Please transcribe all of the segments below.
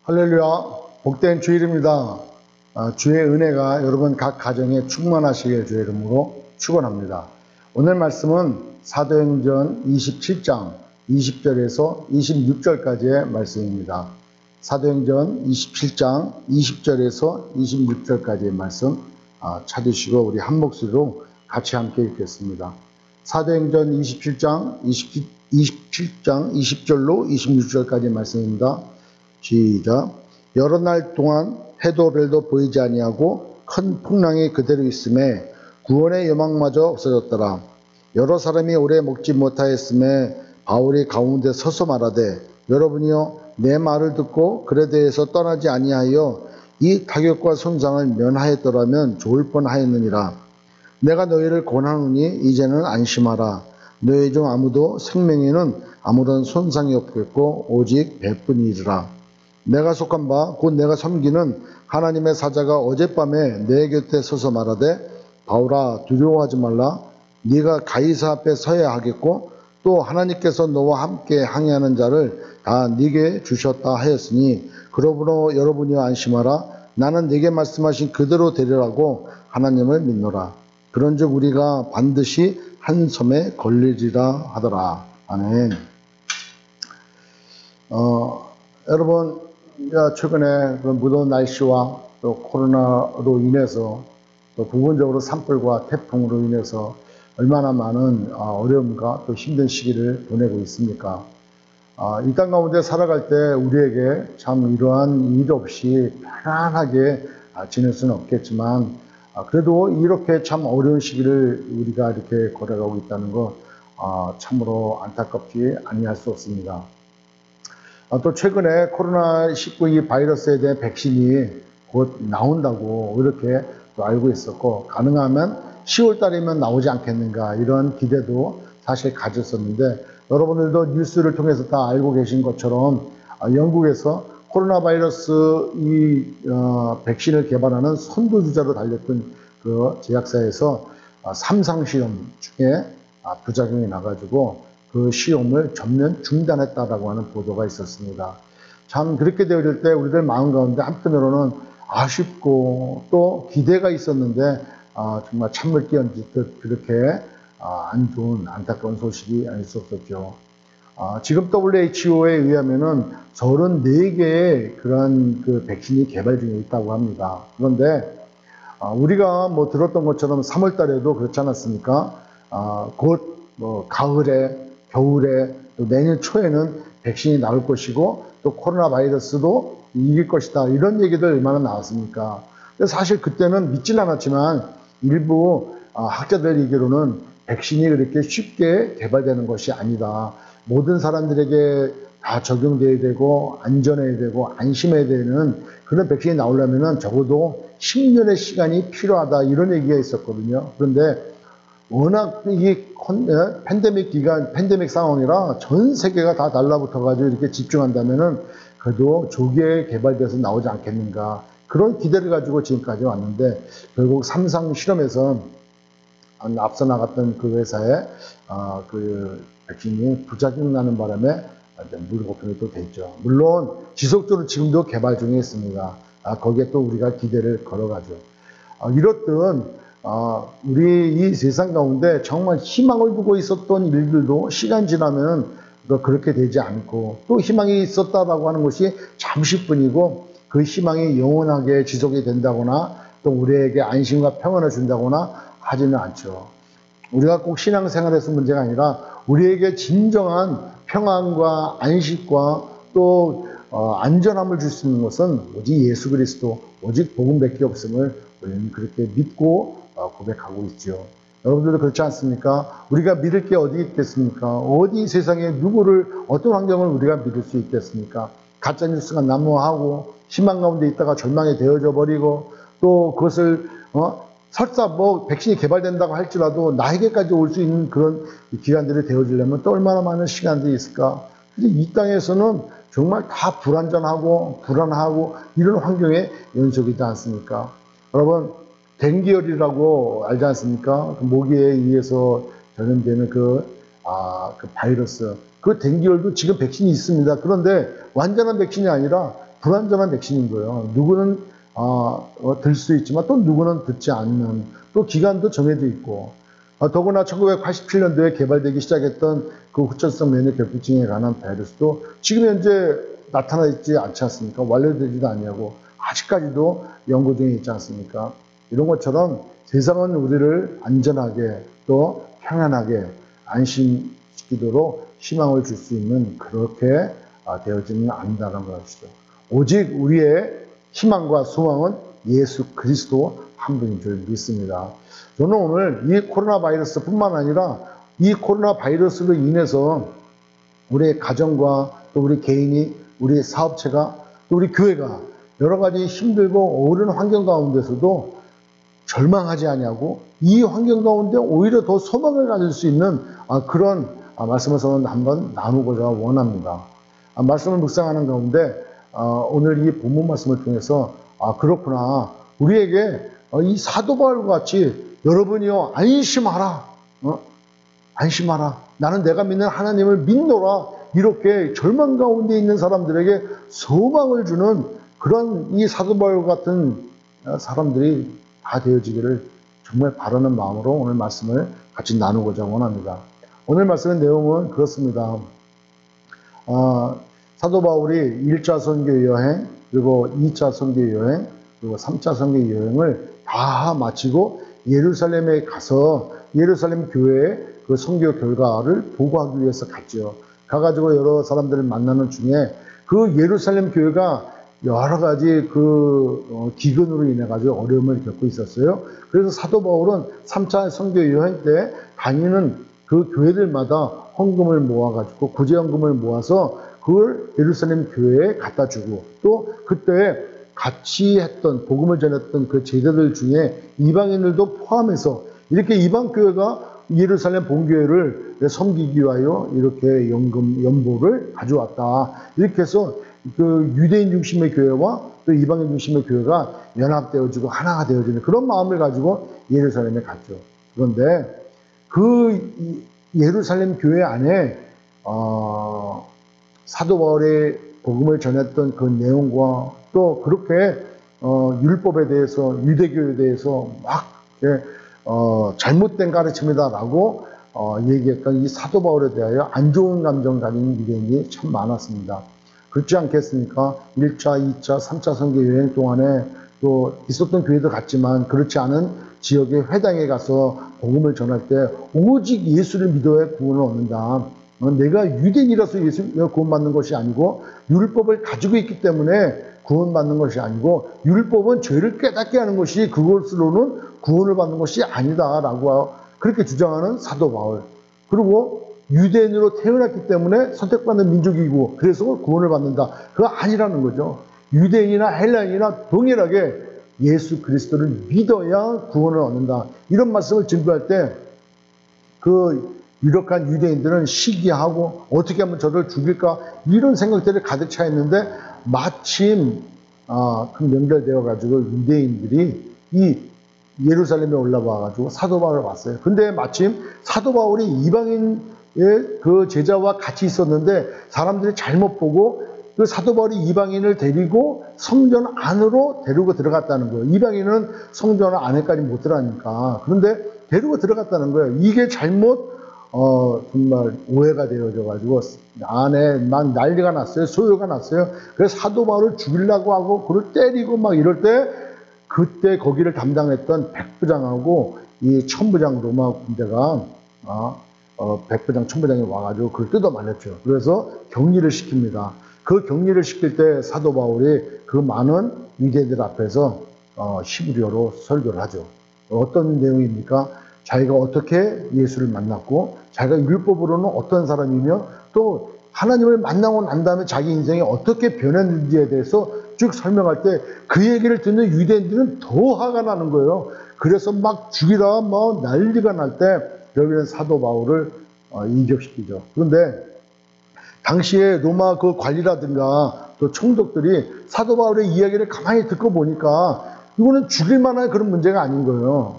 할렐루야, 복된 주일입니다. 주의 은혜가 여러분 각 가정에 충만하시길 주의 이름으로 축원합니다. 오늘 말씀은 사도행전 27장 20절에서 26절까지의 말씀입니다. 사도행전 27장 20절에서 26절까지의 말씀 찾으시고 우리 한 목소리로 같이 함께 읽겠습니다. 사도행전 27장 20절로 26절까지의 말씀입니다. 시작. 여러 날 동안 해도 별도 보이지 아니하고 큰 풍랑이 그대로 있음에 구원의 여망마저 없어졌더라. 여러 사람이 오래 먹지 못하였음에 바울이 가운데 서서 말하되, 여러분이여 내 말을 듣고 그에 대해서 떠나지 아니하여 이 타격과 손상을 면하였더라면 좋을 뻔하였느니라. 내가 너희를 권하노니 이제는 안심하라. 너희 중 아무도 생명에는 아무런 손상이 없겠고 오직 배뿐이리라. 내가 속한 바 곧 내가 섬기는 하나님의 사자가 어젯밤에 내 곁에 서서 말하되, 바울아 두려워하지 말라. 네가 가이사 앞에 서야 하겠고 또 하나님께서 너와 함께 항해하는 자를 다 네게 주셨다 하였으니 그러므로 여러분이여 안심하라. 나는 네게 말씀하신 그대로 되리라고 하나님을 믿노라. 그런즉 우리가 반드시 한 섬에 걸리리라 하더라. 아멘. 여러분, 최근에 무더운 날씨와 또 코로나로 인해서 또 부분적으로 산불과 태풍으로 인해서 얼마나 많은 어려움과 또 힘든 시기를 보내고 있습니까? 이 땅 가운데 살아갈 때 우리에게 참 이러한 일 없이 편안하게 지낼 수는 없겠지만 그래도 이렇게 참 어려운 시기를 우리가 이렇게 걸어가고 있다는 것 참으로 안타깝지 아니할 수 없습니다. 또 최근에 코로나19 이 바이러스에 대한 백신이 곧 나온다고 이렇게 또 알고 있었고, 가능하면 10월 달이면 나오지 않겠는가 이런 기대도 사실 가졌었는데, 여러분들도 뉴스를 통해서 다 알고 계신 것처럼 영국에서 코로나 바이러스 이 백신을 개발하는 선두주자로 달렸던 그 제약사에서 3상 시험 중에 부작용이 나가지고 그 시험을 전면 중단했다라고 하는 보도가 있었습니다. 참 그렇게 되어질 때 우리들 마음 가운데 한편으로는 아쉽고 또 기대가 있었는데 정말 찬물 끼얹듯 그렇게 안 좋은 안타까운 소식이 아닐 수 없었죠. 지금 WHO에 의하면은 34개의 그런 그 백신이 개발 중에 있다고 합니다. 그런데 우리가 뭐 들었던 것처럼 3월 달에도 그렇지 않았습니까? 곧 뭐 가을에 겨울에 또 내년 초에는 백신이 나올 것이고 또 코로나 바이러스도 이길 것이다 이런 얘기들 얼마나 나왔습니까? 근데 사실 그때는 믿진 않았지만 일부 학자들 얘기로는 백신이 그렇게 쉽게 개발되는 것이 아니다. 모든 사람들에게 다 적용돼야 되고 안전해야 되고 안심해야 되는 그런 백신이 나오려면 적어도 10년의 시간이 필요하다 이런 얘기가 있었거든요. 그런데 워낙 이게 팬데믹 기간, 팬데믹 상황이라 전 세계가 다 달라붙어가지고 이렇게 집중한다면은 그래도 조기에 개발돼서 나오지 않겠는가. 그런 기대를 가지고 지금까지 왔는데 결국 3상 실험에서 앞서 나갔던 그 회사에 그 백신이 부작용 나는 바람에 무료급행이 또 됐죠. 물론 지속적으로 지금도 개발 중에 있습니다. 거기에 또 우리가 기대를 걸어가죠. 이렇든 우리 이 세상 가운데 정말 희망을 두고 있었던 일들도 시간 지나면 그렇게 되지 않고 또 희망이 있었다라고 하는 것이 잠시뿐이고 그 희망이 영원하게 지속이 된다거나 또 우리에게 안심과 평안을 준다거나 하지는 않죠. 우리가 꼭 신앙생활에서 문제가 아니라 우리에게 진정한 평안과 안식과 또 안전함을 줄 수 있는 것은 오직 예수 그리스도, 오직 복음밖에 없음을 우리는 그렇게 믿고 고백하고 있죠. 여러분들도 그렇지 않습니까? 우리가 믿을 게 어디 있겠습니까? 어디 세상에 누구를 어떤 환경을 우리가 믿을 수 있겠습니까? 가짜뉴스가 난무하고 희망 가운데 있다가 절망에 되어져 버리고 또 그것을 설사 뭐 백신이 개발된다고 할지라도 나에게까지 올 수 있는 그런 기간들이 되어지려면 또 얼마나 많은 시간들이 있을까? 근데 이 땅에서는 정말 다 불안전하고 불안하고 이런 환경에 연속이지 않습니까? 여러분 댕기열이라고 알지 않습니까? 그 모기에 의해서 전염되는 그 바이러스. 그 댕기열도 지금 백신이 있습니다. 그런데 완전한 백신이 아니라 불완전한 백신인 거예요. 누구는 들 수 있지만 또 누구는 듣지 않는, 또 기간도 정해져 있고, 더구나 1987년도에 개발되기 시작했던 그 후천성 면역결핍증에 관한 바이러스도 지금 현재 나타나 있지 않지 않습니까? 완료되지도 아니하고 아직까지도 연구 중에 있지 않습니까? 이런 것처럼 세상은 우리를 안전하게 또 평안하게 안심시키도록 희망을 줄 수 있는 그렇게 되어지는 않는다는 것이죠. 오직 우리의 희망과 소망은 예수 그리스도 한 분인 줄 믿습니다. 저는 오늘 이 코로나 바이러스뿐만 아니라 이 코로나 바이러스로 인해서 우리 가정과 또 우리 개인이, 우리 사업체가, 또 우리 교회가 여러 가지 힘들고 어려운 환경 가운데서도 절망하지 아니하고 이 환경 가운데 오히려 더 소망을 가질 수 있는 그런 말씀을 저는 한번 나누고자 원합니다. 말씀을 묵상하는 가운데 오늘 이 본문 말씀을 통해서 그렇구나, 우리에게 이 사도 바울과 같이 여러분이요 안심하라, 안심하라, 나는 내가 믿는 하나님을 믿노라, 이렇게 절망 가운데 있는 사람들에게 소망을 주는 그런 이 사도 바울 같은 사람들이 다 되어지기를 정말 바라는 마음으로 오늘 말씀을 같이 나누고자 원합니다. 오늘 말씀의 내용은 그렇습니다. 사도 바울이 1차 선교 여행, 그리고 2차 선교 여행, 그리고 3차 선교 여행을 다 마치고 예루살렘에 가서 예루살렘 교회의 그 선교 결과를 보고하기 위해서 갔죠. 가가지고 여러 사람들을 만나는 중에 그 예루살렘 교회가 여러 가지 기근으로 인해 가지고 어려움을 겪고 있었어요. 그래서 사도 바울은 3차 선교 여행 때 다니는 그 교회들마다 헌금을 모아가지고 구제헌금을 모아서 그걸 예루살렘 교회에 갖다 주고, 또 그때 같이 했던 복음을 전했던 그 제자들 중에 이방인들도 포함해서 이렇게 이방 교회가 예루살렘 본교회를 섬기기 위하여 이렇게 연보를 가져왔다. 이렇게 해서 그 유대인 중심의 교회와 또 이방인 중심의 교회가 연합되어지고 하나가 되어지는 그런 마음을 가지고 예루살렘에 갔죠. 그런데 그 예루살렘 교회 안에 사도 바울의 복음을 전했던 그 내용과 또 그렇게 율법에 대해서, 유대교에 대해서 막 잘못된 가르침이다라고 얘기했던 이 사도 바울에 대하여 안 좋은 감정 가진 유대인이 참 많았습니다. 그렇지 않겠습니까? 1차, 2차, 3차 선교 여행 동안에 또 있었던 교회도 같지만 그렇지 않은 지역의 회당에 가서 복음을 전할 때 오직 예수를 믿어야 구원을 얻는다. 내가 유대인이라서 구원받는 것이 아니고 율법을 가지고 있기 때문에 구원받는 것이 아니고 율법은 죄를 깨닫게 하는 것이 그것으로는 구원을 받는 것이 아니다라고 그렇게 주장하는 사도 바울. 그리고 유대인으로 태어났기 때문에 선택받는 민족이고 그래서 구원을 받는다. 그거 아니라는 거죠. 유대인이나 헬라인이나 동일하게 예수 그리스도를 믿어야 구원을 얻는다. 이런 말씀을 증거할 때 그 유력한 유대인들은 시기하고 어떻게 하면 저를 죽일까 이런 생각들이 가득 차 있는데 마침 그 연결되어 가지고 유대인들이 이 예루살렘에 올라와 가지고 사도 바울을 봤어요. 근데 마침 사도 바울이 이방인의 그 제자와 같이 있었는데 사람들이 잘못 보고 그 사도 바울이 이방인을 데리고 성전 안으로 데리고 들어갔다는 거예요. 이방인은 성전 안에까지 못 들어가니까. 그런데 데리고 들어갔다는 거예요. 이게 잘못 정말 오해가 되어져 가지고 안에 막 난리가 났어요. 소요가 났어요. 그래서 사도 바울을 죽이려고 하고 그를 때리고 막 이럴 때 그때 거기를 담당했던 백부장하고 이 천부장 로마 군대가 백부장 천부장이 와가지고 그걸 뜯어 말렸죠. 그래서 격리를 시킵니다. 그 격리를 시킬 때 사도 바울이 그 많은 유대인들 앞에서 히브리어로 설교를 하죠. 어떤 내용입니까? 자기가 어떻게 예수를 만났고 자기가 율법으로는 어떤 사람이며 또 하나님을 만나고 난 다음에 자기 인생이 어떻게 변했는지에 대해서 쭉 설명할 때 그 얘기를 듣는 유대인들은 더 화가 나는 거예요. 그래서 막 죽이다가 막 난리가 날 때 여기는 사도 바울을 이격시키죠. 그런데 당시에 로마 그 관리라든가 또 총독들이 사도 바울의 이야기를 가만히 듣고 보니까 이거는 죽일 만한 그런 문제가 아닌 거예요.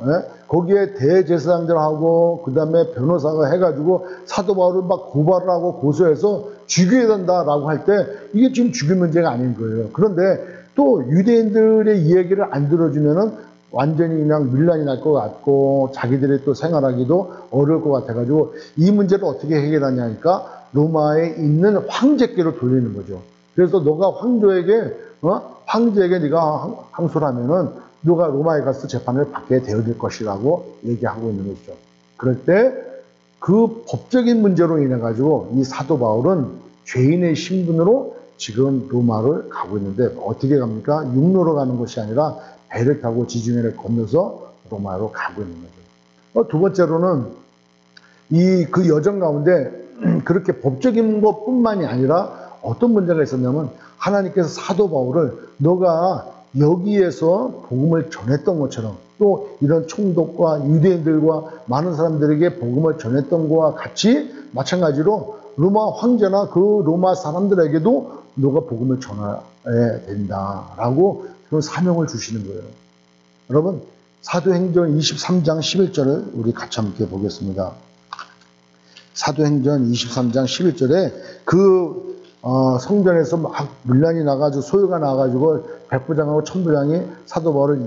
거기에 대제사장들하고 그 다음에 변호사가 해가지고 사도 바울을 막 고발을 하고 고소해서 죽여야 된다라고 할 때 이게 지금 죽일 문제가 아닌 거예요. 그런데 또 유대인들의 이야기를 안 들어주면은 완전히 그냥 밀란이 날 것 같고 자기들이 또 생활하기도 어려울 것 같아가지고 이 문제를 어떻게 해결하냐니까 로마에 있는 황제께로 돌리는 거죠. 그래서 너가 황제에게 네가 항소를 하면은 너가 로마에 가서 재판을 받게 되어질 것이라고 얘기하고 있는 것이죠. 그럴 때 그 법적인 문제로 인해 가지고 이 사도 바울은 죄인의 신분으로 지금 로마를 가고 있는데 어떻게 갑니까? 육로로 가는 것이 아니라 배를 타고 지중해를 건너서 로마로 가고 있는 거죠. 두 번째로는 그 여정 가운데 그렇게 법적인 것뿐만이 아니라 어떤 문제가 있었냐면 하나님께서 사도 바울을 너가 여기에서 복음을 전했던 것처럼 또 이런 총독과 유대인들과 많은 사람들에게 복음을 전했던 것과 같이 마찬가지로 로마 황제나 그 로마 사람들에게도 너가 복음을 전해야 된다라고 그런 사명을 주시는 거예요. 여러분 사도행전 23장 11절을 우리 같이 함께 보겠습니다. 사도행전 23장 11절에 그 성전에서 막 문란이 나가지고 소요가 나가지고 백부장하고 천부장이 사도 바울을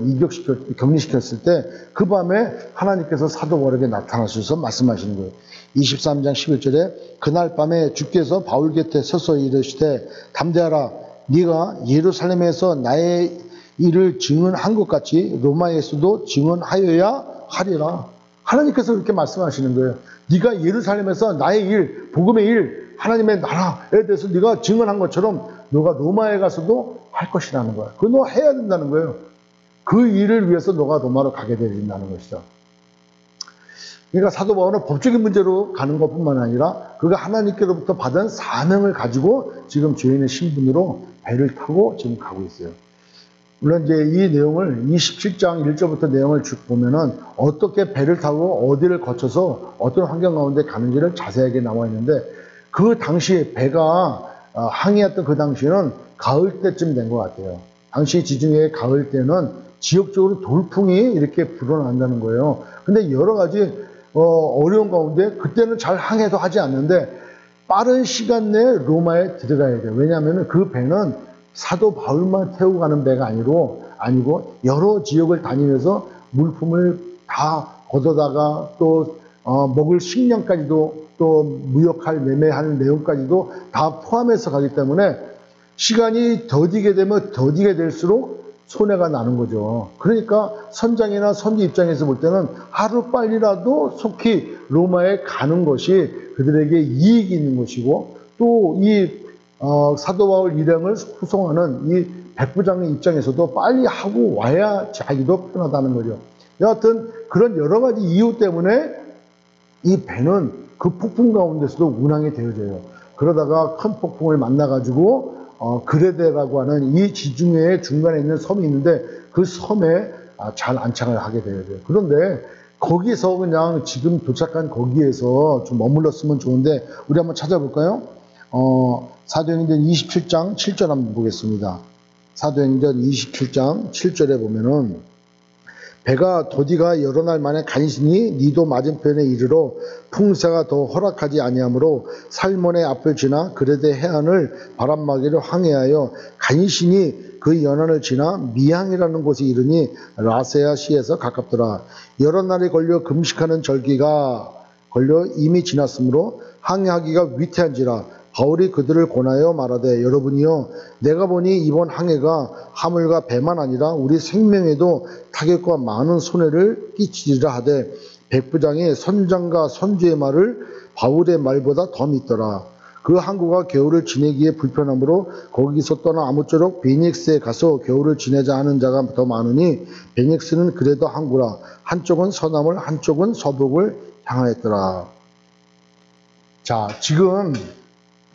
격리시켰을 때 그 밤에 하나님께서 사도 바울에게 나타나셔서 말씀하시는 거예요. 23장 11절에 그날 밤에 주께서 바울 곁에 서서 이르시되 담대하라 네가 예루살렘에서 나의 일을 증언한 것 같이 로마에서도 증언하여야 하리라. 하나님께서 그렇게 말씀하시는 거예요. 네가 예루살렘에서 나의 일, 복음의 일, 하나님의 나라에 대해서 네가 증언한 것처럼 너가 로마에 가서도 할 것이라는 거야. 그거 너 해야 된다는 거예요. 그 일을 위해서 너가 로마로 가게 되어진다는 것이죠. 그러니까 사도 바울은 법적인 문제로 가는 것뿐만 아니라 그가 하나님께로부터 받은 사명을 가지고 지금 죄인의 신분으로 배를 타고 지금 가고 있어요. 물론 이제 이 내용을 27장 1절부터 내용을 쭉 보면은 어떻게 배를 타고 어디를 거쳐서 어떤 환경 가운데 가는지를 자세하게 나와 있는데 그 당시에 배가 항해했던 그 당시에는 가을 때쯤 된 것 같아요. 당시 지중해 가을 때는 지역적으로 돌풍이 이렇게 불어난다는 거예요. 근데 여러 가지 어려운 가운데 그때는 잘 항해도 하지 않는데 빠른 시간 내에 로마에 들어가야 돼요. 왜냐하면 그 배는 사도 바울만 태우고 가는 배가 아니고 여러 지역을 다니면서 물품을 다 걷어다가 또 먹을 식량까지도 또 무역할 매매하는 내용까지도 다 포함해서 가기 때문에 시간이 더디게 되면 더디게 될수록 손해가 나는 거죠. 그러니까 선장이나 선주 입장에서 볼 때는 하루 빨리라도 속히 로마에 가는 것이 그들에게 이익이 있는 것이고 또 이 사도 바울 일행을 후송하는 이 백부장의 입장에서도 빨리 하고 와야 자기도 편하다는 거죠. 여하튼 그런 여러 가지 이유 때문에 이 배는 그 폭풍 가운데서도 운항이 되어져요. 그러다가 큰 폭풍을 만나가지고 그레데라고 하는 이 지중해의 중간에 있는 섬이 있는데 그 섬에 잘 안착을 하게 되어져요. 그런데 거기서 그냥 지금 도착한 거기에서 좀 머물렀으면 좋은데 우리 한번 찾아볼까요? 사도행전 27장 7절 한번 보겠습니다. 사도행전 27장 7절에 보면은 배가 더디가 여러 날 만에 간신히 니도 맞은편에 이르러 풍세가 더 허락하지 아니하므로 살몬의 앞을 지나 그레데 해안을 바람막이를 항해하여 간신히 그 연안을 지나 미항이라는 곳에 이르니 라세아 시에서 가깝더라. 여러 날이 걸려 금식하는 절기가 걸려 이미 지났으므로 항해하기가 위태한지라 바울이 그들을 권하여 말하되 여러분이여 내가 보니 이번 항해가 하물과 배만 아니라 우리 생명에도 타격과 많은 손해를 끼치리라 하되 백부장이 선장과 선주의 말을 바울의 말보다 더 믿더라. 그 항구가 겨울을 지내기에 불편하므로 거기서 떠나 아무쪼록 베닉스에 가서 겨울을 지내자 하는 자가 더 많으니 베닉스는 그래도 항구라. 한쪽은 서남을 한쪽은 서북을 향하였더라. 자, 지금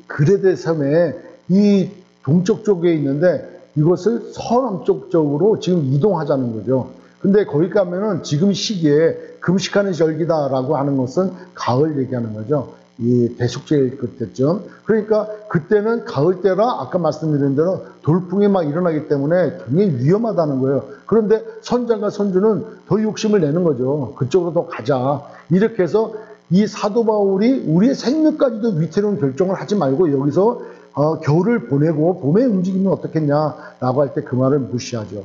그레데 섬에 이 동쪽 쪽에 있는데 이것을 서남쪽 쪽으로 지금 이동하자는 거죠. 근데 거기 가면은 지금 시기에 금식하는 절기다라고 하는 것은 가을 얘기하는 거죠. 이 대속죄일 그때쯤. 그러니까 그때는 가을 때라 아까 말씀드린 대로 돌풍이 막 일어나기 때문에 굉장히 위험하다는 거예요. 그런데 선장과 선주는 더 욕심을 내는 거죠. 그쪽으로 더 가자. 이렇게 해서 이 사도 바울이 우리의 생명까지도 위태로운 결정을 하지 말고 여기서 겨울을 보내고 봄에 움직이면 어떻겠냐라고 할 때 그 말을 무시하죠.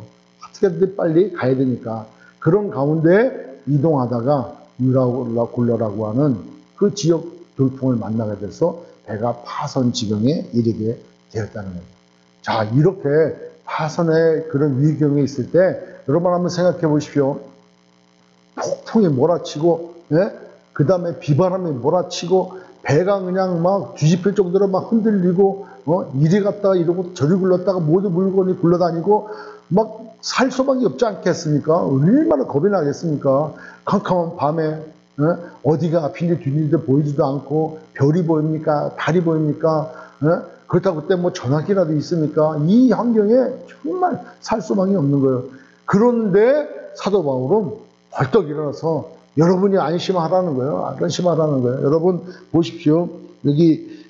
어떻게든 빨리 가야 되니까. 그런 가운데 이동하다가 유라굴러라고 하는 그 지역 돌풍을 만나게 돼서 배가 파선 지경에 이르게 되었다는 거예요. 자, 이렇게 파선의 그런 위경에 있을 때 여러분 한번 생각해 보십시오. 폭풍이 몰아치고, 예? 그 다음에 비바람이 몰아치고, 배가 그냥 막 뒤집힐 정도로 막 흔들리고, 이리 갔다가 이러고 저리 굴렀다가 모두 물건이 굴러다니고, 막 살 수밖에 없지 않겠습니까? 얼마나 겁이 나겠습니까? 캄캄한 밤에, 어디가 앞인지 뒤인지 보이지도 않고, 별이 보입니까? 달이 보입니까? 그렇다고 그때 뭐 전화기라도 있습니까? 이 환경에 정말 살 수밖에 없는 거예요. 그런데 사도 바울은 벌떡 일어나서 여러분이 안심하라는 거예요. 안심하라는 거예요. 여러분 보십시오. 여기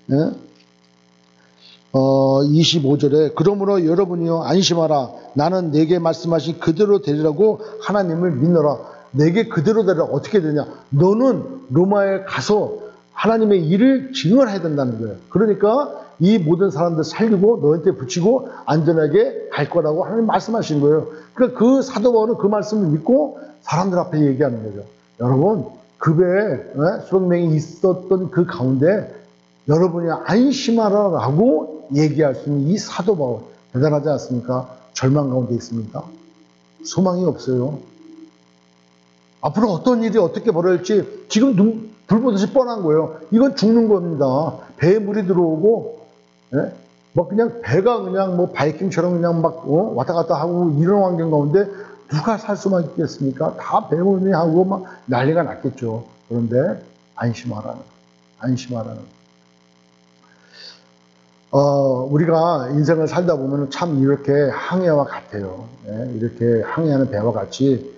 25절에 그러므로 여러분이요 안심하라. 나는 내게 말씀하신 그대로 되리라고 하나님을 믿노라. 내게 그대로 되리라. 어떻게 되냐? 너는 로마에 가서 하나님의 일을 증언해야 된다는 거예요. 그러니까 이 모든 사람들 살리고 너한테 붙이고 안전하게 갈 거라고 하나님 말씀하시는 거예요. 그러니까 그 사도 바울은 그 말씀을 믿고 사람들 앞에 얘기하는 거죠. 여러분 그 배에 수백 명이 있었던 그 가운데 여러분이 안심하라라고 얘기할 수 있는 이 사도 바울 대단하지 않습니까? 절망 가운데 있습니다. 소망이 없어요. 앞으로 어떤 일이 어떻게 벌어질지 지금 불 보듯이 뻔한 거예요. 이건 죽는 겁니다. 배에 물이 들어오고, 예? 뭐 그냥 배가 그냥 뭐 바이킹처럼 그냥 막 왔다 갔다 하고 이런 환경 가운데 누가 살 수만 있겠습니까? 다 배물이 하고 막 난리가 났겠죠. 그런데 안심하라는 우리가 인생을 살다 보면 참 이렇게 항해와 같아요. 예? 이렇게 항해하는 배와 같이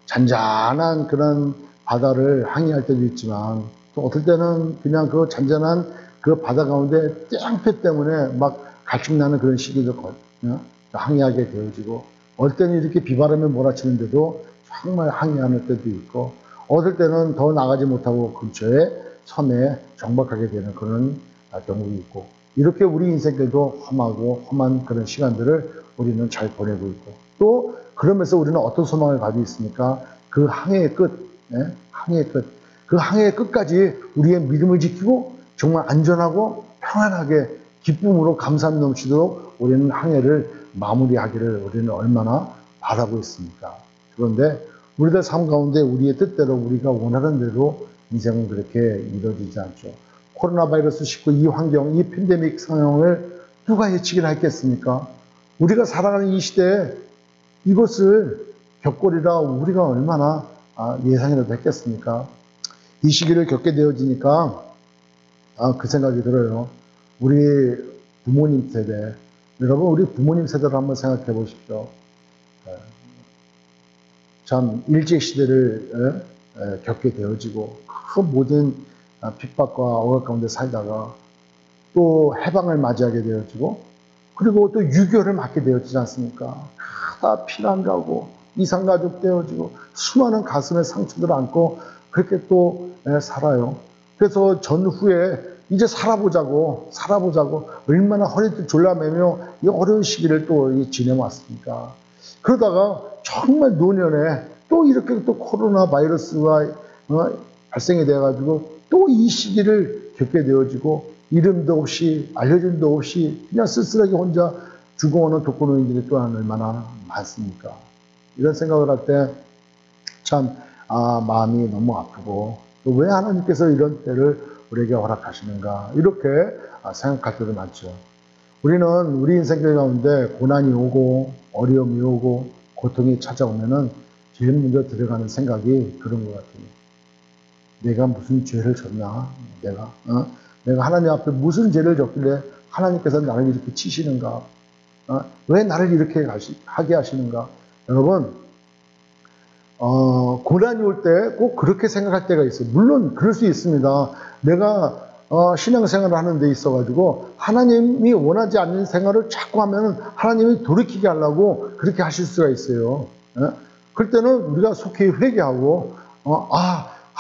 잔잔한 그런 바다를 항해할 때도 있지만 또 어떨 때는 그냥 그 잔잔한 그 바다 가운데 땡볕 때문에 막 갈증나는 그런 시기도 항해하게 되어지고 어떨 때는 이렇게 비바람이 몰아치는데도 정말 항해하는 때도 있고 어떨 때는 더 나가지 못하고 근처에 섬에 정박하게 되는 그런 경우도 있고 이렇게 우리 인생들도 험하고 험한 그런 시간들을 우리는 잘 보내고 있고 또 그러면서 우리는 어떤 소망을 가지고 있습니까? 그 항해의 끝, 항해의 끝. 그 항해의 끝까지 우리의 믿음을 지키고 정말 안전하고 평안하게 기쁨으로 감사함이 넘치도록 우리는 항해를 마무리하기를 우리는 얼마나 바라고 있습니까? 그런데 우리들 삶 가운데 우리의 뜻대로 우리가 원하는 대로 인생은 그렇게 이루어지지 않죠. 코로나 바이러스 19 이 환경, 이 팬데믹 상황을 누가 예측이나 했겠습니까? 우리가 살아가는 이 시대에 이것을 겪으리라 우리가 얼마나 예상이라도 했겠습니까? 이 시기를 겪게 되어지니까 그 생각이 들어요. 우리 부모님 세대, 여러분 우리 부모님 세대를 한번 생각해 보십시오. 참 일제시대를 겪게 되어지고 그 모든 핍박과 억압 가운데 살다가 또 해방을 맞이하게 되어지고 그리고 또 유교를 맞게 되어지지 않습니까? 다 피난 가고 이산가족 되어지고 수많은 가슴에 상처들을 안고 그렇게 또 살아요. 그래서 전후에 이제 살아보자고 얼마나 허리를 졸라매며 이 어려운 시기를 또 지내왔습니까? 그러다가 정말 노년에 또 이렇게 또 코로나 바이러스가 발생이 돼가지고 또 이 시기를 겪게 되어지고 이름도 없이 알려짐도 없이 그냥 쓸쓸하게 혼자 죽어오는 독거노인들이 또한 얼마나 많습니까? 이런 생각을 할 때 참 마음이 너무 아프고 또 왜 하나님께서 이런 때를 우리에게 허락하시는가 이렇게 생각할 때도 많죠. 우리는 우리 인생길 가운데 고난이 오고 어려움이 오고 고통이 찾아오면은 제일 먼저 들어가는 생각이 그런 것 같아요. 내가 무슨 죄를 졌나? 내가 하나님 앞에 무슨 죄를 졌길래 하나님께서 나를 이렇게 치시는가? 왜 나를 이렇게 하게 하시는가? 여러분, 고난이 올 때 꼭 그렇게 생각할 때가 있어요. 물론 그럴 수 있습니다. 내가 신앙생활을 하는 데 있어가지고 하나님이 원하지 않는 생활을 자꾸 하면 하나님이 돌이키게 하려고 그렇게 하실 수가 있어요. 그럴 때는 우리가 속히 회개하고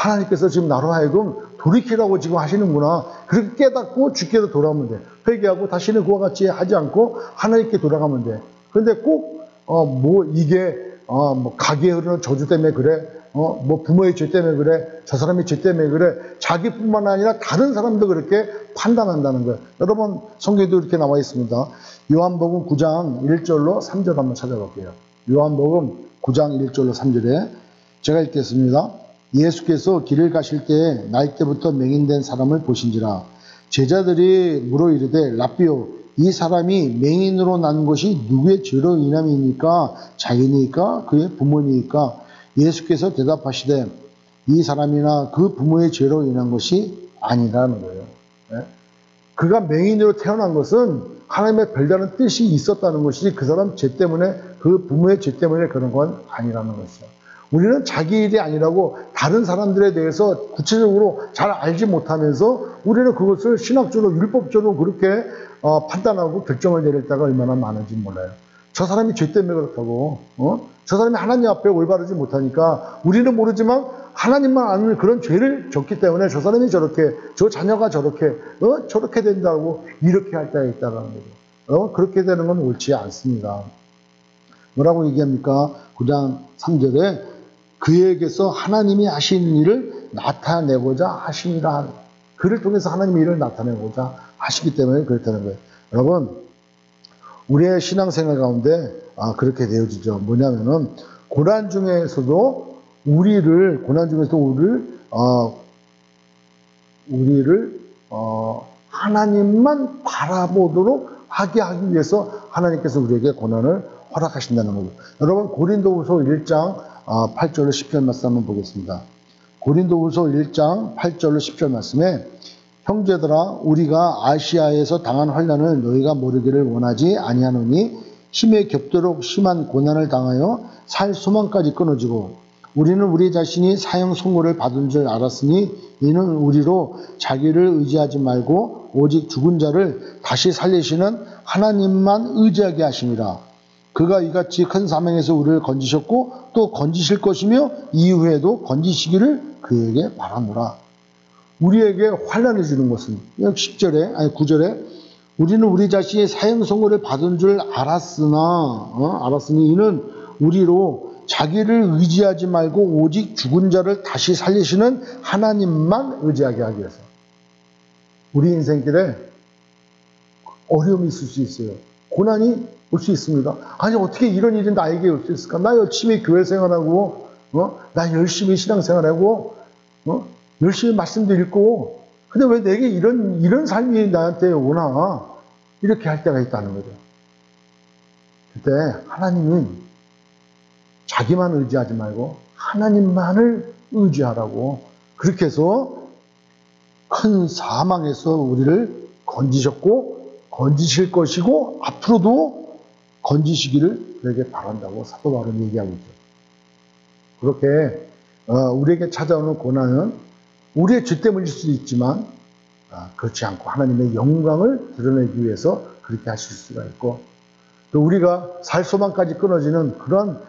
하나님께서 지금 나로 하여금 돌이키라고 지금 하시는구나. 그렇게 깨닫고 주께로 돌아오면 돼. 회개하고 다시는 그와 같이 하지 않고 하나님께 돌아가면 돼. 근데 꼭, 이게, 가게에 흐르는 저주 때문에 그래. 부모의 죄 때문에 그래. 저 사람의 죄 때문에 그래. 자기뿐만 아니라 다른 사람도 그렇게 판단한다는 거예요. 여러분, 성경에도 이렇게 나와 있습니다. 요한복음 9장 1절로 3절 한번 찾아볼게요. 요한복음 9장 1절로 3절에 제가 읽겠습니다. 예수께서 길을 가실 때에 날 때부터 맹인된 사람을 보신지라. 제자들이 물어 이르되 라삐오, 이 사람이 맹인으로 난 것이 누구의 죄로 인함이니까? 자기니까? 그의 부모니까? 예수께서 대답하시되 이 사람이나 그 부모의 죄로 인한 것이 아니라는 거예요. 그가 맹인으로 태어난 것은 하나님의 별다른 뜻이 있었다는 것이지 그 사람 죄 때문에, 그 부모의 죄 때문에 그런 건 아니라는 것이죠. 우리는 자기 일이 아니라고 다른 사람들에 대해서 구체적으로 잘 알지 못하면서 우리는 그것을 신학적으로, 율법적으로 그렇게 판단하고 결정을 내릴 때가 얼마나 많은지 몰라요. 저 사람이 죄 때문에 그렇다고, 저 사람이 하나님 앞에 올바르지 못하니까 우리는 모르지만 하나님만 아는 그런 죄를 졌기 때문에 저 사람이 저렇게, 저 자녀가 저렇게, 저렇게 된다고 이렇게 할 때가 있다는 거죠. 그렇게 되는 건 옳지 않습니다. 뭐라고 얘기합니까? 9장 3절에 그에게서 하나님이 하신 일을 나타내고자 하시니라. 그를 통해서 하나님의 일을 나타내고자 하시기 때문에 그렇다는 거예요. 여러분, 우리의 신앙생활 가운데 그렇게 되어지죠. 뭐냐면은 고난 중에서도 우리를 하나님만 바라보도록 하게 하기 위해서 하나님께서 우리에게 고난을 허락하신다는 거죠. 여러분, 고린도후서 1장 8절로 10절 말씀 한번 보겠습니다. 고린도후서 1장 8절로 10절 말씀에 형제들아, 우리가 아시아에서 당한 환난을 너희가 모르기를 원하지 아니하노니 힘에 겹도록 심한 고난을 당하여 살 소망까지 끊어지고 우리는 우리 자신이 사형 선고를 받은 줄 알았으니 이는 우리로 자기를 의지하지 말고 오직 죽은 자를 다시 살리시는 하나님만 의지하게 하심이라. 그가 이같이 큰 사명에서 우리를 건지셨고 또 건지실 것이며 이후에도 건지시기를 그에게 바라노라. 우리에게 환난을 주는 것은 9절에 우리는 우리 자신이 사형 선고를 받은 줄 알았으니 이는 우리로 자기를 의지하지 말고 오직 죽은 자를 다시 살리시는 하나님만 의지하게 하기 위해서. 우리 인생길에 어려움이 있을 수 있어요. 고난이 올 수 있습니다. 아니, 어떻게 이런 일이 나에게 올 수 있을까? 나 열심히 교회 생활하고, 나 열심히 신앙 생활하고, 열심히 말씀도 읽고, 근데 왜 내게 이런 삶이 나한테 오나? 이렇게 할 때가 있다는 거죠. 그때 하나님은 자기만 의지하지 말고 하나님만을 의지하라고 그렇게 해서 큰 사망에서 우리를 건지셨고 건지실 것이고 앞으로도 건지시기를 그에게 바란다고 사도 바울은 얘기하고 있죠. 그렇게 우리에게 찾아오는 고난은 우리의 죄 때문일 수도 있지만 그렇지 않고 하나님의 영광을 드러내기 위해서 그렇게 하실 수가 있고 또 우리가 살 소망까지 끊어지는 그런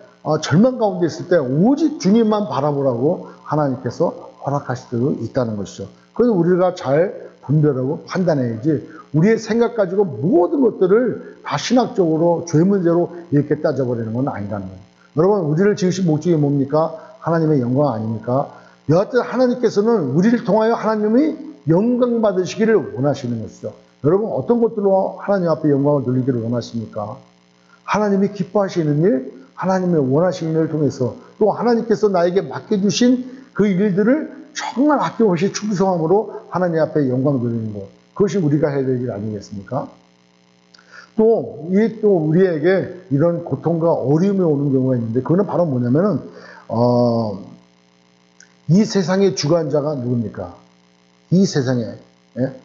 절망 가운데 있을 때 오직 주님만 바라보라고 하나님께서 허락하실 수도 있다는 것이죠. 그래서 우리가 잘 분별하고 판단해야지 우리의 생각 가지고 모든 것들을 다 신학적으로 죄 문제로 이렇게 따져버리는 건 아니라는 거예요. 여러분, 우리를 지으신 목적이 뭡니까? 하나님의 영광 아닙니까? 여하튼 하나님께서는 우리를 통하여 하나님이 영광 받으시기를 원하시는 것이죠. 여러분, 어떤 것들로 하나님 앞에 영광을 돌리기를 원하십니까? 하나님이 기뻐하시는 일, 하나님의 원하시는 일을 통해서 또 하나님께서 나에게 맡겨주신 그 일들을 정말 아낌없이 충성함으로 하나님 앞에 영광 돌리는 것. 그것이 우리가 해야 될 일 아니겠습니까? 또 우리에게 이런 고통과 어려움이 오는 경우가 있는데, 그거는 바로 뭐냐면은, 이 세상의 주관자가 누굽니까? 이 세상에,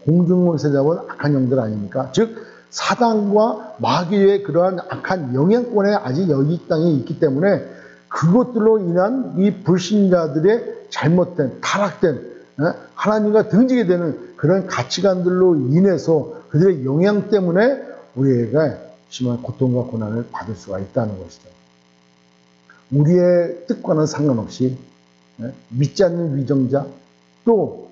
공중권세 잡은 악한 영들 아닙니까? 즉, 사단과 마귀의 그러한 악한 영향권에 아직 여기 땅에 있기 때문에 그것들로 인한 이 불신자들의 잘못된, 타락된, 하나님과 등지게 되는 그런 가치관들로 인해서 그들의 영향 때문에 우리에게 심한 고통과 고난을 받을 수가 있다는 것이죠. 우리의 뜻과는 상관없이 믿지 않는 위정자, 또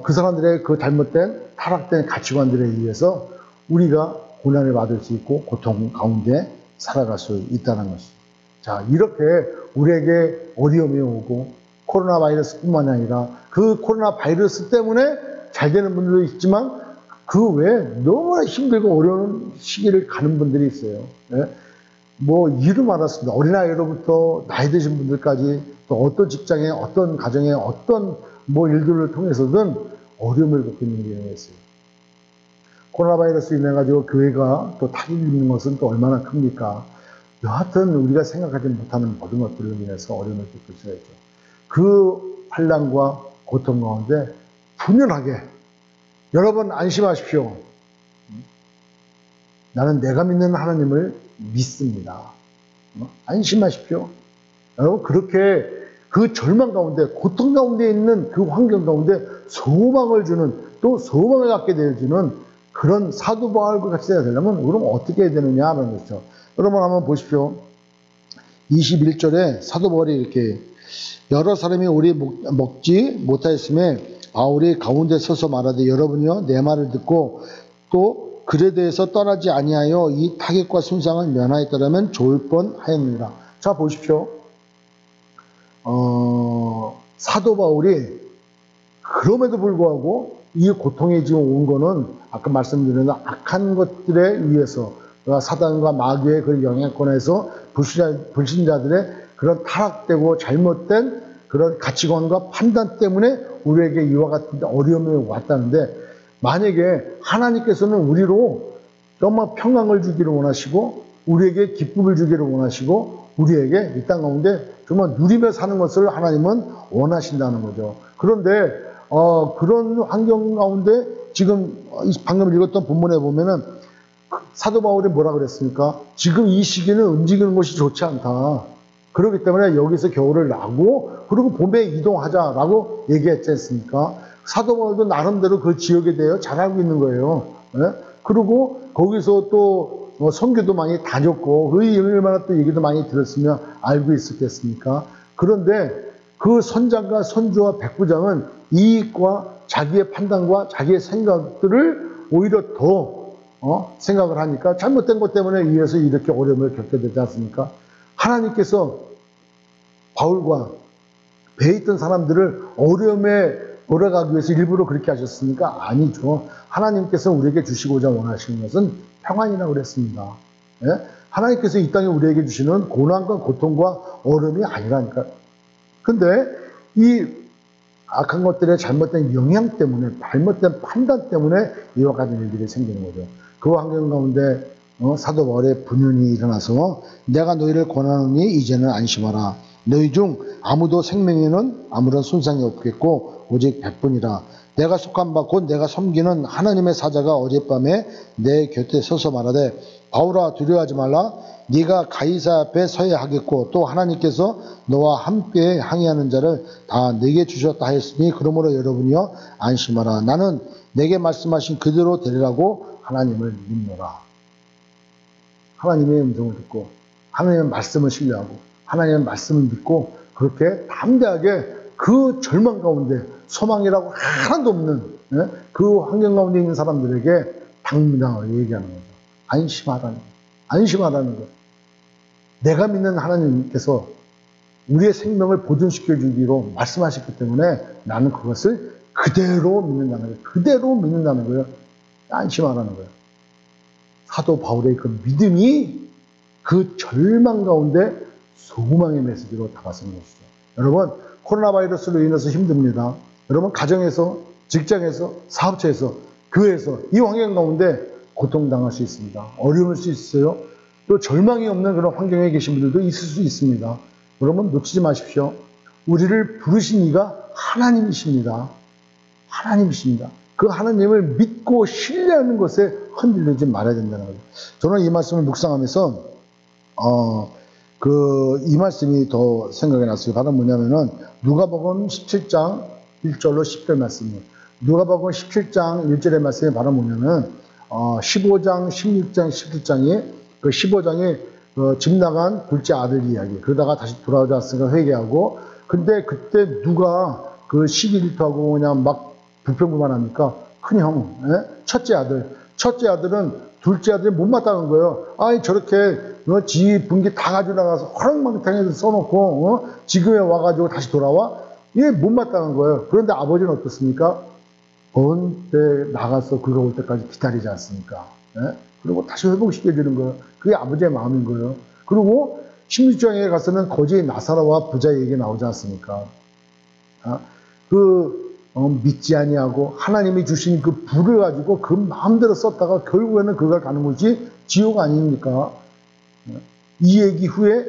그 사람들의 그 잘못된 타락된 가치관들에 의해서 우리가 고난을 받을 수 있고 고통 가운데 살아갈 수 있다는 것이죠. 자, 이렇게 우리에게 어려움이 오고 코로나 바이러스뿐만 아니라 그 코로나 바이러스 때문에 잘 되는 분들도 있지만 그 외에 너무나 힘들고 어려운 시기를 가는 분들이 있어요. 뭐 이루 말았습니다. 어린아이로부터 나이 드신 분들까지 또 어떤 직장에 어떤 가정에 어떤 뭐 일들을 통해서든 어려움을 겪고 있는 경우가 있어요. 코로나 바이러스로 인해 가지고 교회가 또 타격이 있는 것은 또 얼마나 큽니까? 여하튼 우리가 생각하지 못하는 모든 것들로 인해서 어려움을 겪고 있어야죠. 그 환난과 고통 가운데 분연하게 여러분 안심하십시오. 나는 내가 믿는 하나님을 믿습니다. 안심하십시오. 여러분 그렇게 그 절망 가운데 고통 가운데 있는 그 환경 가운데 소망을 주는 또 소망을 갖게 되어주는 그런 사도 바울과 같이 해야 되려면 그럼 어떻게 해야 되느냐라는 것이죠. 여러분 한번 보십시오. 21절에 사도 바울이 이렇게 여러 사람이 우리 먹지 못하였음에 바울이 가운데 서서 말하되 여러분이요 내 말을 듣고 또 글에 대해서 떠나지 아니하여 이 타격과 손상을 면하였더라면 좋을 뻔하였느니라. 자 보십시오. 사도 바울이 그럼에도 불구하고 이 고통에 지금 온 거는 아까 말씀드린 악한 것들에 의해서 사단과 마귀의 그 영향권에서 불신자들의 그런 타락되고 잘못된 그런 가치관과 판단 때문에 우리에게 이와 같은 어려움이 왔다는데 만약에 하나님께서는 우리로 정말 평강을 주기를 원하시고 우리에게 기쁨을 주기를 원하시고 우리에게 이 땅 가운데 정말 누리며 사는 것을 하나님은 원하신다는 거죠. 그런데 그런 환경 가운데 지금 방금 읽었던 본문에 보면은 사도 바울이 뭐라 그랬습니까? 지금 이 시기는 움직이는 것이 좋지 않다. 그렇기 때문에 여기서 겨울을 나고 그리고 봄에 이동하자라고 얘기했지 않습니까? 사도 바울도 나름대로 그 지역에 대해 잘 알고 있는 거예요. 그리고 거기서 또 선교도 많이 다녔고 그 얼마나 또 얘기도 많이 들었으면 알고 있었겠습니까? 그런데 그 선장과 선조와 백부장은 이익과 자기의 판단과 자기의 생각들을 오히려 더 생각을 하니까 잘못된 것 때문에 의해서 이렇게 어려움을 겪게 되지 않습니까? 하나님께서 바울과 배에 있던 사람들을 어려움에 몰아가기 위해서 일부러 그렇게 하셨습니까? 아니죠. 하나님께서 우리에게 주시고자 원하시는 것은 평안이라고 그랬습니다. 하나님께서 이 땅에 우리에게 주시는 고난과 고통과 어려움이 아니라니까요. 근데 이 악한 것들의 잘못된 영향 때문에 잘못된 판단 때문에 이와 같은 일들이 생기는 거죠. 그 환경 가운데 사도 바울의 분연이 일어나서 내가 너희를 권하노니 이제는 안심하라. 너희 중 아무도 생명에는 아무런 손상이 없겠고 오직 100분이라. 내가 속한 바 곧 내가 섬기는 하나님의 사자가 어젯밤에 내 곁에 서서 말하되 바울아 두려워하지 말라. 네가 가이사 앞에 서야 하겠고 또 하나님께서 너와 함께 항해하는 자를 다 내게 주셨다 하였으니 그러므로 여러분이여 안심하라. 나는 내게 말씀하신 그대로 되리라고 하나님을 믿노라. 하나님의 음성을 듣고 하나님의 말씀을 신뢰하고 하나님의 말씀을 믿고 그렇게 담대하게 그 절망 가운데 소망이라고 하나도 없는 그 환경 가운데 있는 사람들에게 당당하게 얘기하는 거죠. 안심하라는 거예요. 안심하라는 거예요. 내가 믿는 하나님께서 우리의 생명을 보존시켜 주기로 말씀하셨기 때문에 나는 그것을 그대로 믿는다는 거예요. 그대로 믿는다는 거예요. 안심하라는 거예요. 사도 바울의 그 믿음이 그 절망 가운데 소망의 메시지로 다가서는 것이죠. 여러분 코로나 바이러스로 인해서 힘듭니다. 여러분 가정에서 직장에서 사업체에서 교회에서 이 환경 가운데 고통당할 수 있습니다. 어려울 수 있어요. 또 절망이 없는 그런 환경에 계신 분들도 있을 수 있습니다. 여러분 놓치지 마십시오. 우리를 부르신 이가 하나님이십니다. 하나님이십니다. 그 하나님을 믿고 신뢰하는 것에 흔들리지 말아야 된다는 거죠. 저는 이 말씀을 묵상하면서 이 말씀이 더 생각이 났어요. 바로 뭐냐면은 누가복음 17장 1절로 10절 말씀이에요. 누가복음 17장 1절의 말씀이 바로 뭐냐면 15장, 16장, 17장이 그 15장에 집 나간 둘째 아들 이야기. 그러다가 다시 돌아오지 않았으니까 회개하고 그 근데 그때 누가 그 시기 질투하고 그냥 막 불평불만합니까? 큰형, 첫째 아들. 첫째 아들은 둘째 아들이 못마땅한 거예요. 아이, 저렇게, 지 분기 다 가지고 나가서 허랑망탕에서 써놓고, 지금에 와가지고 다시 돌아와? 이게 못마땅한 거예요. 그런데 아버지는 어떻습니까? 먼 때 나가서 그가 올 때까지 기다리지 않습니까? 그리고 다시 회복시켜주는 거예요. 그게 아버지의 마음인 거예요. 그리고 16장에 가서는 거지 나사로와 부자 얘기 나오지 않습니까? 믿지 아니하고 하나님이 주신 그 불을 가지고 그 마음대로 썼다가 결국에는 그가 가는 곳이 지옥 아닙니까? 이 얘기 후에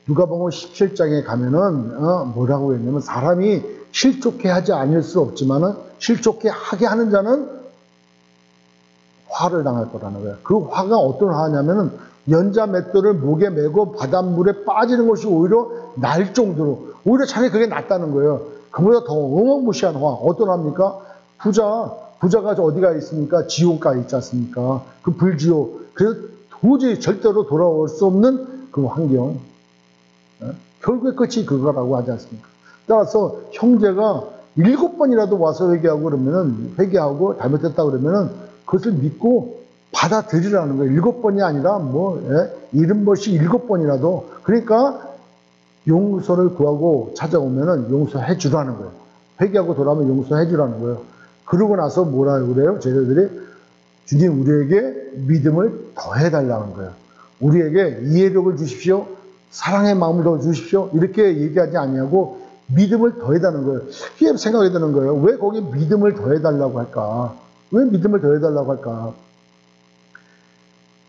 누가복음 17장에 가면은 뭐라고 했냐면 사람이 실족해 하지 않을 수 없지만은 실족해 하게 하는 자는 화를 당할 거라는 거예요. 그 화가 어떤 화냐면은 연자 맷돌을 목에 메고 바닷물에 빠지는 것이 오히려 날 정도로 오히려 차라리 그게 낫다는 거예요. 그보다 더 어마무시한 화. 어떤 화입니까? 부자가 어디가 있습니까? 지옥가 있지 않습니까? 그 불지옥. 그래서 도저히 절대로 돌아올 수 없는 그 환경. 결국에 끝이 그거라고 하지 않습니까? 따라서 형제가 7번이라도 와서 회개하고 그러면은, 회개하고 잘못했다 그러면은 그것을 믿고 받아들이라는 거예요. 7번이 아니라 70번씩 7번이라도. 그러니까 용서를 구하고 찾아오면은 용서해 주라는 거예요. 회개하고 돌아오면 용서해 주라는 거예요. 그러고 나서 뭐라고 그래요? 제자들이 주님 우리에게 믿음을 더해 달라는 거예요. 우리에게 이해력을 주십시오. 사랑의 마음을 더 주십시오. 이렇게 얘기하지 아니하고 믿음을 더해 달라는 거예요. 이게 생각이 드는 거예요. 왜 거기 믿음을 더해 달라고 할까? 왜 믿음을 더해 달라고 할까?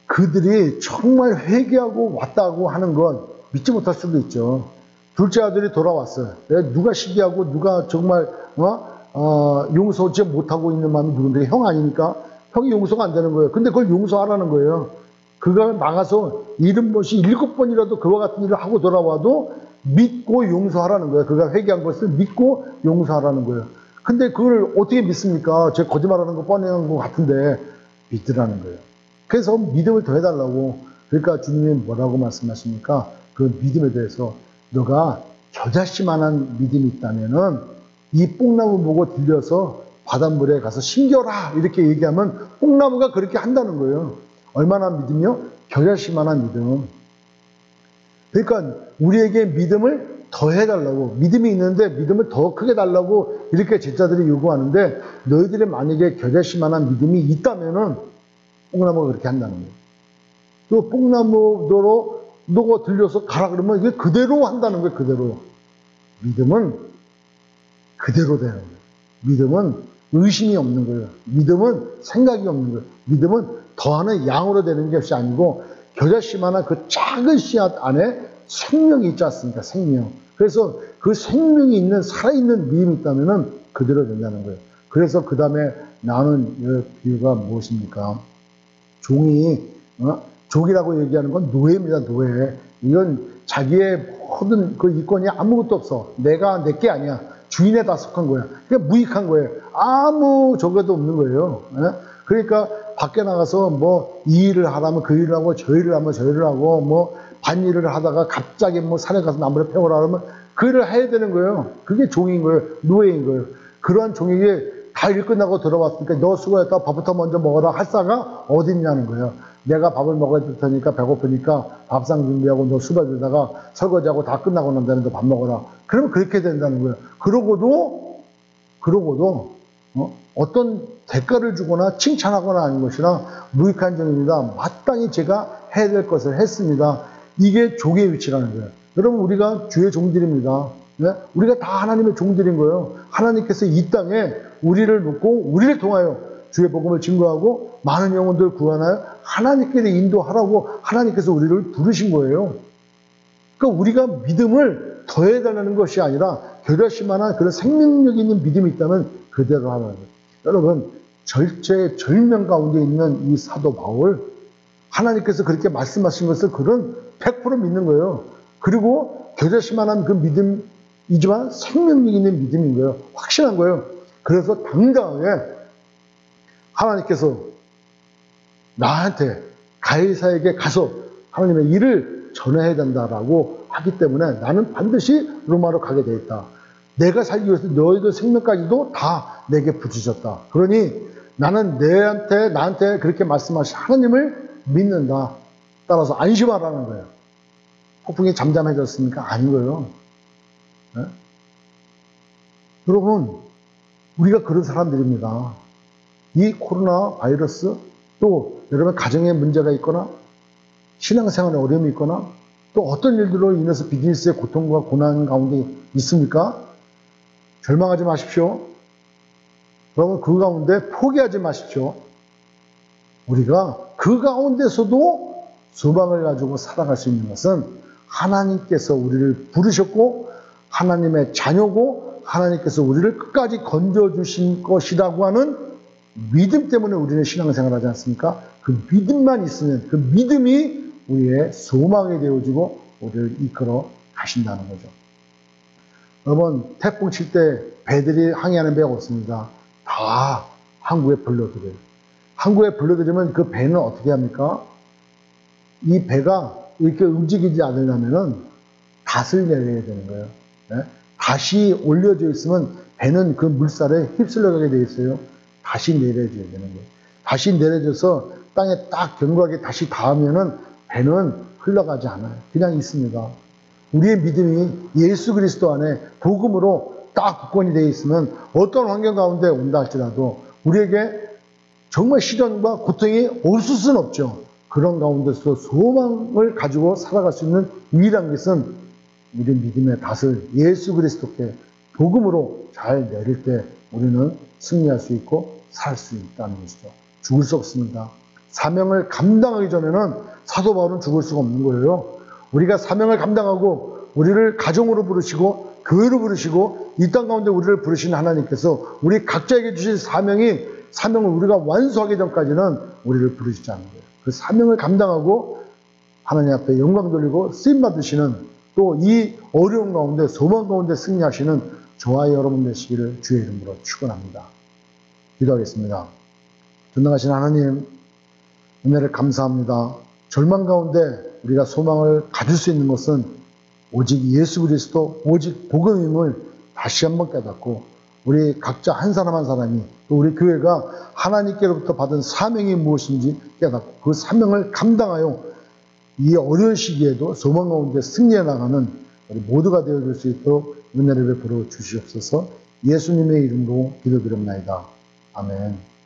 그들이 정말 회개하고 왔다고 하는 건 믿지 못할 수도 있죠. 둘째 아들이 돌아왔어요. 누가 시기하고 누가 정말 용서지 못하고 있는 마음이 누군데 형 아닙니까? 형이 용서가 안 되는 거예요. 근데 그걸 용서하라는 거예요. 그가 나가서 70번씩 7번이라도 그와 같은 일을 하고 돌아와도 믿고 용서하라는 거예요. 그가 회개한 것을 믿고 용서하라는 거예요. 근데 그걸 어떻게 믿습니까? 제가 거짓말하는 거 뻔한 것 같은데 믿으라는 거예요. 그래서 믿음을 더해달라고. 그러니까 주님이 뭐라고 말씀하십니까? 그 믿음에 대해서 너가 겨자씨만한 믿음이 있다면은 이 뽕나무 보고 들려서 바닷물에 가서 심겨라 이렇게 얘기하면 뽕나무가 그렇게 한다는 거예요. 얼마나 믿음이요? 겨자씨만한 믿음. 그러니까 우리에게 믿음을 더해달라고. 믿음이 있는데 믿음을 더 크게 달라고 이렇게 제자들이 요구하는데 너희들이 만약에 겨자씨만한 믿음이 있다면은 뽕나무가 그렇게 한다는 거예요. 또 뽕나무도로 너가 들려서 가라 그러면 이게 그대로 한다는 거예요. 그대로. 믿음은 그대로 되는 거예요. 믿음은 의심이 없는 거예요. 믿음은 생각이 없는 거예요. 믿음은 더하는 양으로 되는 것이 아니고 겨자씨만한 그 작은 씨앗 안에 생명이 있지 않습니까? 생명. 그래서 그 생명이 있는 살아있는 믿음이 있다면 그대로 된다는 거예요. 그래서 그 다음에 나오는 이 비유가 무엇입니까? 족이라고 얘기하는 건 노예입니다. 노예. 이건 자기의 모든 그 이권이 아무것도 없어. 내게 아니야. 주인에 다 속한 거야. 그러니까 무익한 거예요. 아무 저거도 없는 거예요. 그러니까 밖에 나가서 뭐 이 일을 하라면 그 일을 하고 저 일을 하면 저 일을 하고 뭐 반일을 하다가 갑자기 뭐 산에 가서 나무를 패오라 하면 그 일을 해야 되는 거예요. 그게 종인 거예요. 노예인 거예요. 그러한 종에게 다 일 끝나고 들어왔으니까 너 수고했다. 밥부터 먼저 먹어라. 할 사가 어디 있냐는 거예요. 내가 밥을 먹어야 될 테니까 배고프니까 밥상 준비하고 너 수다 들다가 설거지하고 다 끝나고 난 다음에 너 밥 먹어라. 그러면 그렇게 된다는 거예요. 그러고도 어떤 대가를 주거나 칭찬하거나 하는 것이나 무익한 정입니다. 마땅히 제가 해야 될 것을 했습니다. 이게 종의 위치라는 거예요. 여러분 우리가 주의 종들입니다. 네? 우리가 다 하나님의 종들인 거예요. 하나님께서 이 땅에 우리를 놓고 우리를 통하여 주의 복음을 증거하고 많은 영혼들 구원하여 하나님께 인도하라고 하나님께서 우리를 부르신 거예요. 그러니까 우리가 믿음을 더해달라는 것이 아니라 겨자씨만한 그런 생명력 있는 믿음이 있다면 그대로 하라는 거예요. 여러분 절명 가운데 있는 이 사도 바울 하나님께서 그렇게 말씀하신 것을 그런 100% 믿는 거예요. 그리고 겨자씨만한 그 믿음이지만 생명력 있는 믿음인 거예요. 확실한 거예요. 그래서 당당하게 하나님께서 나한테 가이사에게 가서 하나님의 일을 전해야 된다라고 하기 때문에 나는 반드시 로마로 가게 돼 있다. 내가 살기 위해서 너희들 생명까지도 다 내게 붙이셨다. 그러니 나는 나한테 그렇게 말씀하신 하나님을 믿는다. 따라서 안심하라는 거예요. 폭풍이 잠잠해졌습니까? 아닌 거예요. 네? 여러분, 우리가 그런 사람들입니다. 이 코로나 바이러스, 또 여러분 가정에 문제가 있거나 신앙생활에 어려움이 있거나 또 어떤 일들로 인해서 비즈니스의 고통과 고난 가운데 있습니까? 절망하지 마십시오. 여러분 그 가운데 포기하지 마십시오. 우리가 그 가운데서도 소망을 가지고 살아갈 수 있는 것은 하나님께서 우리를 부르셨고 하나님의 자녀고 하나님께서 우리를 끝까지 건져주신 것이라고 하는 믿음 때문에 우리는 신앙생활을 하지 않습니까? 그 믿음만 있으면 그 믿음이 우리의 소망이 되어지고 우리를 이끌어 가신다는 거죠. 여러분 태풍 칠 때 배들이 항해하는 배가 없습니다. 다 항구에 불러들여요. 항구에 불러들이면 그 배는 어떻게 합니까? 이 배가 이렇게 움직이지 않으려면은 닷을 내려야 되는 거예요. 네? 닷이 올려져 있으면 배는 그 물살에 휩쓸려 가게 되어 있어요. 다시 내려줘야 되는 거예요. 다시 내려져서 땅에 딱 견고하게 다시 닿으면은 배는 흘러가지 않아요. 그냥 있습니다. 우리의 믿음이 예수 그리스도 안에 복음으로 딱 굳건히 되어 있으면 어떤 환경 가운데 온다 할지라도 우리에게 정말 시련과 고통이 없을 수는 없죠. 그런 가운데서 소망을 가지고 살아갈 수 있는 유일한 것은 우리 믿음의 닷을 예수 그리스도께 복음으로 잘 내릴 때 우리는 승리할 수 있고 살 수 있다는 것이죠. 죽을 수 없습니다. 사명을 감당하기 전에는 사도 바울은 죽을 수가 없는 거예요. 우리가 사명을 감당하고 우리를 가정으로 부르시고 교회로 부르시고 이 땅 가운데 우리를 부르신 하나님께서 우리 각자에게 주신 사명을 우리가 완수하기 전까지는 우리를 부르시지 않는 거예요. 그 사명을 감당하고 하나님 앞에 영광 돌리고 쓰임 받으시는 또 이 어려운 가운데 소망 가운데 승리하시는 저와 여러분 되시기를 주의 이름으로 축원합니다. 기도하겠습니다. 전능하신 하나님 은혜를 감사합니다. 절망 가운데 우리가 소망을 가질 수 있는 것은 오직 예수 그리스도 오직 복음임을 다시 한번 깨닫고 우리 각자 한 사람 한 사람이 또 우리 교회가 하나님께로부터 받은 사명이 무엇인지 깨닫고 그 사명을 감당하여 이 어려운 시기에도 소망 가운데 승리해 나가는 우리 모두가 되어줄 수 있도록 은혜를 베풀어 주시옵소서. 예수님의 이름으로 기도드립니다. 아멘.